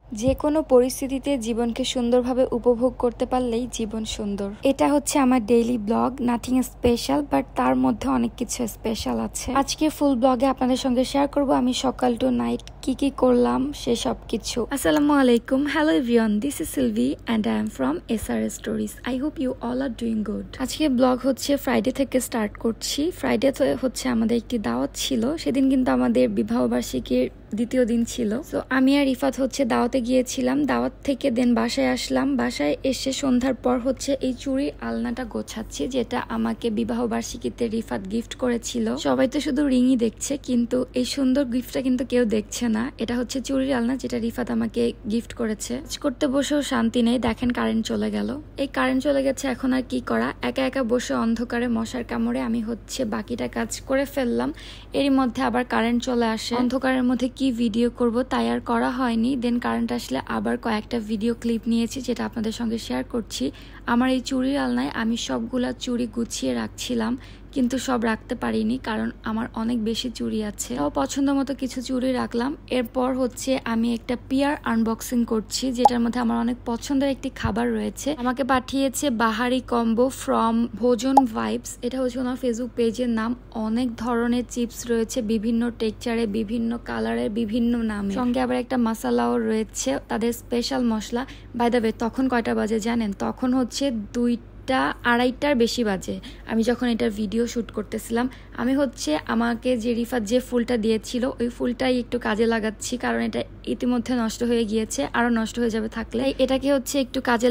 যে কোনো পরিস্থিতিতে জীবনকে সুন্দরভাবে উপভোগ করতে পারলেই জীবন সুন্দর। এটা হচ্ছে আমার daily blog, nothing special, but তার মধ্যে অনেক কিছু স্পেশাল আছে। আজকে ফুল ব্লগে আপনাদের সঙ্গে শেয়ার করব আমি সকাল টু নাইট কি কি করলাম সে সব কিছু। আসসালামু আলাইকুম, hello everyone, this is Silvi and I am from SRS stories. I hope you all are doing good. আজকে ব্লগ হচ্ছে ফ্রাইডে থেকে স্টার্ট করছি। ফ্রাইডে হচ্ছে আমাদের একটি দাওয়াত ছিল, সেদিন কিন্তু আমাদের বিবাহবার্ষিকীর দ্বিতীয় দিন ছিল। তো আমি আর রিফাত হচ্ছে দাওয়াতে গিয়েছিলাম, দাওয়াত থেকে দেন বাসায় আসলাম। বাসায় এসে সন্ধ্যার পর হচ্ছে এই চুড়ির আলনাটা গোছাচ্ছি, যেটা আমাকে বিবাহ বার্ষিকীতে রিফাত গিফট করেছিল। সবাই তো শুধু রিংই দেখছে, কিন্তু এই সুন্দর গিফটটা কিন্তু কেউ দেখছে না। এটা হচ্ছে চুড়ির আলনা, যেটা রিফাত আমাকে গিফট করেছে। করতে বসেও শান্তি নেই, দেখেন কারেন্ট চলে গেল। এই কারেন্ট চলে গেছে, এখন আর কি করা, একা একা বসে অন্ধকারে মশার কামড়ে আমি হচ্ছে বাকিটা কাজ করে ফেললাম। এরই মধ্যে আবার কারেন্ট চলে আসে। অন্ধকারের মধ্যে কি ভিডিও করব তাই আর করা হয়নি। দেন কারেন্ট আসলে আবার কয়েকটা ভিডিও ক্লিপ নিয়েছি, যেটা আপনাদের সঙ্গে শেয়ার করছি। আমার এই চুড়ির আলনায় আমি সবগুলা চুড়ি গুছিয়ে রাখছিলাম, কিন্তু সব রাখতে পারিনি, কারণ আমার অনেক বেশি চুড়ি আছে। তাও পছন্দ মতো কিছু চুড়ি রাখলাম। এরপর হচ্ছে আমি একটা পিয়ার আনবক্সিং করছি, যেটার মধ্যে আমার অনেক পছন্দের একটি খাবার রয়েছে। আমাকে পাঠিয়েছে বাহারি কম্বো ফ্রম ভোজন ভাইবস। এটা হচ্ছে ওনার ফেসবুক পেজের নাম। অনেক ধরনের চিপস রয়েছে, বিভিন্ন টেক্সচারে, বিভিন্ন কালারের, বিভিন্ন নামে। সঙ্গে আবার একটা মশলাও রয়েছে, তাদের স্পেশাল মশলা। বাই দ্য ওয়ে, তখন কয়টা বাজে জানেন? তখন হচ্ছে 2:30টার বেশি বাজে, আমি যখন এটার ভিডিও শুট করতেছিলাম। আমি হচ্ছে আমাকে যে রিফাত যে ফুলটা দিয়েছিল ওই ফুলটাই একটু কাজে লাগাচ্ছি, কারণ এটা ইতিমধ্যে নষ্ট হয়ে গিয়েছে, আরো নষ্ট হয়ে যাবে থাকলে। এটাকে হচ্ছে একটু কাজে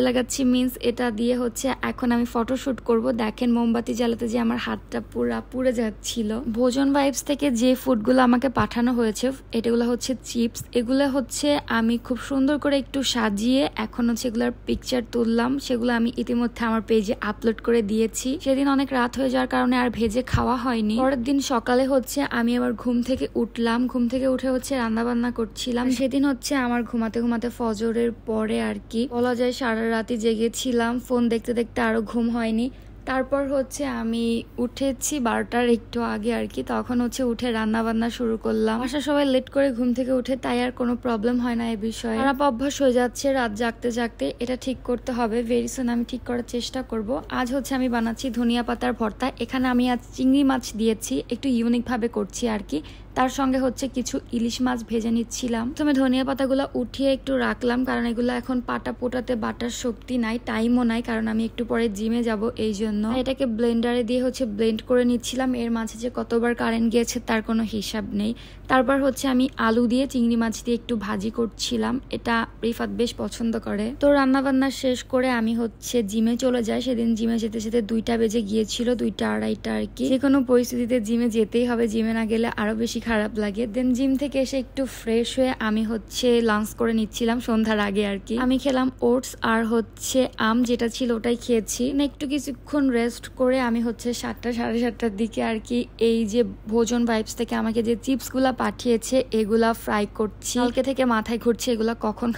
লাগাচ্ছি মিন্স এটা দিয়ে হচ্ছে এখন আমি ফটো শুট করব। দেখেন মোমবাতি জ্বালাতে যে আমার হাতটা পুরা পুড়ে যাচ্ছিল। ভোজন ভাইবস থেকে যে ফুডগুলো আমাকে পাঠানো হয়েছে, এটাগুলো হচ্ছে চিপস। এগুলো হচ্ছে আমি খুব সুন্দর করে একটু সাজিয়ে এখন হচ্ছে এগুলোর পিকচার তুললাম, সেগুলো আমি ইতিমধ্যে আমার পেজে আপলোড করে দিয়েছি। সেদিন অনেক রাত হয়ে যাওয়ার কারণে আর ভেজে খাওয়া হয়নি। পরের দিন সকালে হচ্ছে আমি আবার ঘুম থেকে উঠলাম, ঘুম থেকে উঠে হচ্ছে রান্না বান্না করছিলাম। সেদিন হচ্ছে আমার ঘুমাতে ঘুমাতে ফজরের পরে আর কি বলা যায় সারা রাতই জেগেছিলাম, ফোন দেখতে দেখতে আরো ঘুম হয়নি। তারপর হচ্ছে আমি উঠেছি 12টার একটু আগে আর কি, তখন হচ্ছে উঠে রান্না বান্না শুরু করলাম। বাসা সবাই লেট করে ঘুম থেকে উঠে, তাই আর কোনো প্রবলেম হয় না এ বিষয়ে। খারাপ অভ্যাস হয়ে যাচ্ছে রাত জাগতে জাগতে, এটা ঠিক করতে হবে। ভেরি সুন আমি ঠিক করার চেষ্টা করব। আজ হচ্ছে আমি বানাচ্ছি ধনিয়া পাতার ভর্তা। এখানে আমি আজ চিংড়ি মাছ দিয়েছি, একটু ইউনিক ভাবে করছি আর কি। তার সঙ্গে হচ্ছে কিছু ইলিশ মাছ ভেজে নিচ্ছিলাম। প্রথমে ধনিয়া পাতাগুলো উঠিয়ে একটু রাখলাম, কারণ এগুলো এখন পাটা পোটাতে বাটার শক্তি নাই, টাইমও নাই, কারণ আমি একটু পরে জিমে যাব, এই জন্য। এটাকে ব্লেন্ডারে দিয়ে হচ্ছে ব্লেন্ড করে নিচ্ছিলাম। এর মাঝে যে কতবার কারেন্ট গিয়েছে তার কোনো হিসাব নেই। তারপর হচ্ছে আমি আলু দিয়ে চিংড়ি মাছ দিয়ে একটু ভাজি করছিলাম, এটা রিফাত বেশ পছন্দ করে। তো রান্না বান্না শেষ করে আমি হচ্ছে জিমে চলে যাই। সেদিন জিমে যেতে যেতে 2টা বেজে গিয়েছিল, 2টা আড়াইটা আর কি। যে কোনো পরিস্থিতিতে জিমে যেতেই হবে, জিমে না গেলে আরো বেশি খারাপ লাগে। দেন জিম থেকে এসে একটু ফ্রেশ হয়ে আমি হচ্ছে লাঞ্চ করে নিচ্ছিলাম সন্ধ্যার আগে আর কি। আমি খেলাম ওটস আর হচ্ছে আম, যেটা ছিল ওটাই খেয়েছি। একটু কিছুক্ষণ রেস্ট করে আমি হচ্ছে 7টা সাড়ে 7টার দিকে আর কি এই যে ভোজন ভাইবস থেকে আমাকে যে চিপস গুলা পাঠিয়েছে এগুলা ফ্রাই করছি। কালকে থেকে মাথায় ঘুরছে এগুলা কখন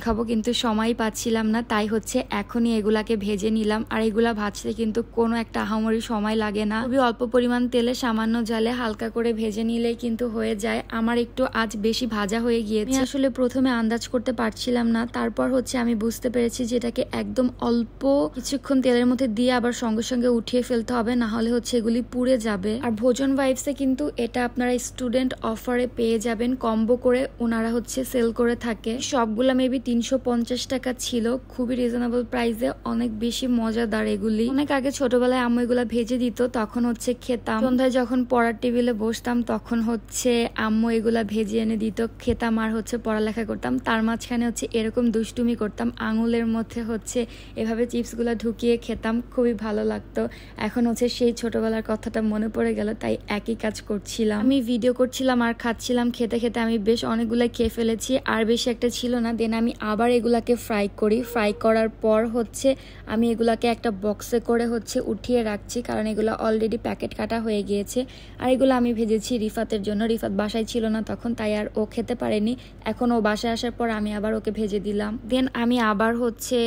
খাবো, কিন্তু সময় পাচ্ছিলাম না, তাই হচ্ছে এখনই এগুলাকে ভেজে নিলাম। আর এগুলা ভাজতে কিন্তু কোনো একটা আহামরি সময় লাগে না, খুবই অল্প পরিমাণ তেলে সামান্য জালে হালকা করে ভেজে নিলেই কিন্তু হয়ে যায়। আমার একটু আজ বেশি ভাজা হয়ে গিয়েছে, আসলে প্রথমে আন্দাজ করতে পারছিলাম না। তারপর হচ্ছে আমি বুঝতে পেরেছি যে এটাকে একদম অল্প কিছুক্ষণ তেলের মধ্যে দিয়ে আবার সঙ্গে সঙ্গে উঠিয়ে ফেলতে হবে, না হলে হচ্ছে এগুলি পুড়ে যাবে। আর ভোজন ভাইবসে কিন্তু এটা আপনারা স্টুডেন্ট অফারে পেয়ে যাবেন, কম্বো করে ওনারা হচ্ছে সেল করে থাকে। সবগুলা মেবি 350 টাকা ছিল, খুবই রিজনেবল প্রাইসে, অনেক বেশি মজাদার এগুলি। অনেক আগে ছোটবেলায় আম্মু এগুলা ভেজে দিত, তখন হচ্ছে খেতাম। সন্ধ্যায় যখন পড়ার টেবিলে বসতাম তখন হচ্ছে আম্মু এগুলা ভেজে এনে দিত, খেতাম আর হচ্ছে পড়ালেখা করতাম। তার মাঝখানে হচ্ছে এরকম দুষ্টুমি করতাম, আঙুলের মধ্যে হচ্ছে এভাবে চিপস গুলা ঢুকিয়ে খেতাম, খুবই ভালো লাগতো। এখন হচ্ছে সেই ছোটবেলার কথাটা মনে পড়ে গেল, তাই একই কাজ করছিলাম। আমি ভিডিও করছিলাম আর খাচ্ছিলাম, খেতে খেতে আমি বেশ অনেকগুলা খেয়ে ফেলেছি, আর বেশি একটা ছিল না। দেন আমি আবার এগুলাকে ফ্রাই করি। ফ্রাই করার পর হচ্ছে আমি এগুলাকে একটা বক্সে করে হচ্ছে উঠিয়ে রাখছি, কারণ এগুলো অলরেডি প্যাকেট কাটা হয়ে গিয়েছে। আর এগুলো আমি ভেজেছি রিফাতের জন্য, রিফাত বাসায় ছিল না তখন, তাই আর ও খেতে পারেনি। এখন ও বাসায় আসার পর আমি আবার ওকে ভেজে দিলাম। দেন আমি আবার হচ্ছে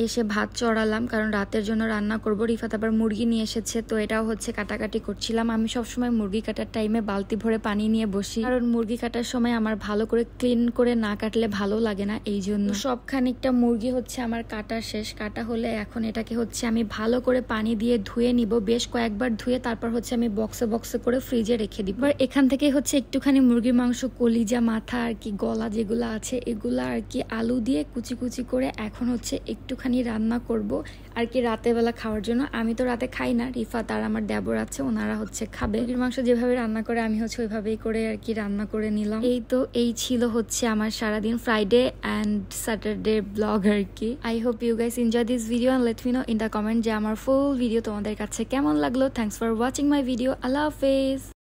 এসে ভাত চড়ালাম, কারণ রাতের জন্য রান্না করব। রিফাত আবার মুরগি নিয়ে এসেছে, তো এটাও হচ্ছে কাটাকাটি করছিলাম। আমি সবসময় মুরগি কাটার টাইমে বালতি ভরে পানি নিয়ে বসি, কারণ মুরগি কাটার সময় আমার ভালো করে ক্লিন করে না কাটলে ভালো লাগে না, এই জন্য। সব খানিকটা মুরগি হচ্ছে আমার কাটা শেষ। কাটা হলে এখন এটাকে হচ্ছে আমি ভালো করে পানি দিয়ে ধুয়ে নিব, বেশ কয়েকবার ধুয়ে তারপর হচ্ছে আমি বক্সে বক্সে করে ফ্রিজে রেখে দিব। এবার এখান থেকে হচ্ছে একটুখানি মুরগির মাংস, কলিজা, মাথা আর কি, গলা যেগুলো আছে এগুলা আর কি আলু দিয়ে কুচি কুচি করে এখন হচ্ছে একটুখানি রান্না করব আর কি রাতের বেলা খাওয়ার জন্য। আমি তো রাতে খাই না, রিফাত আর আমার দেবর আছে, ওনারা হচ্ছে খাবে। মুরগির মাংস যেভাবে রান্না করে আমি হচ্ছে ওইভাবেই করে আর কি রান্না করে নিলাম। এই ছিল হচ্ছে আমার সারাদিন ফ্রাইডে অ্যান্ড স্যাটারডে ব্লগ আর কি। I hope you guys enjoy this video and let me know in the comment যে আমার ফুল ভিডিও তোমাদের কাছে কেমন লাগলো। Thanks for watching my video. আল্লাহ হাফেজ।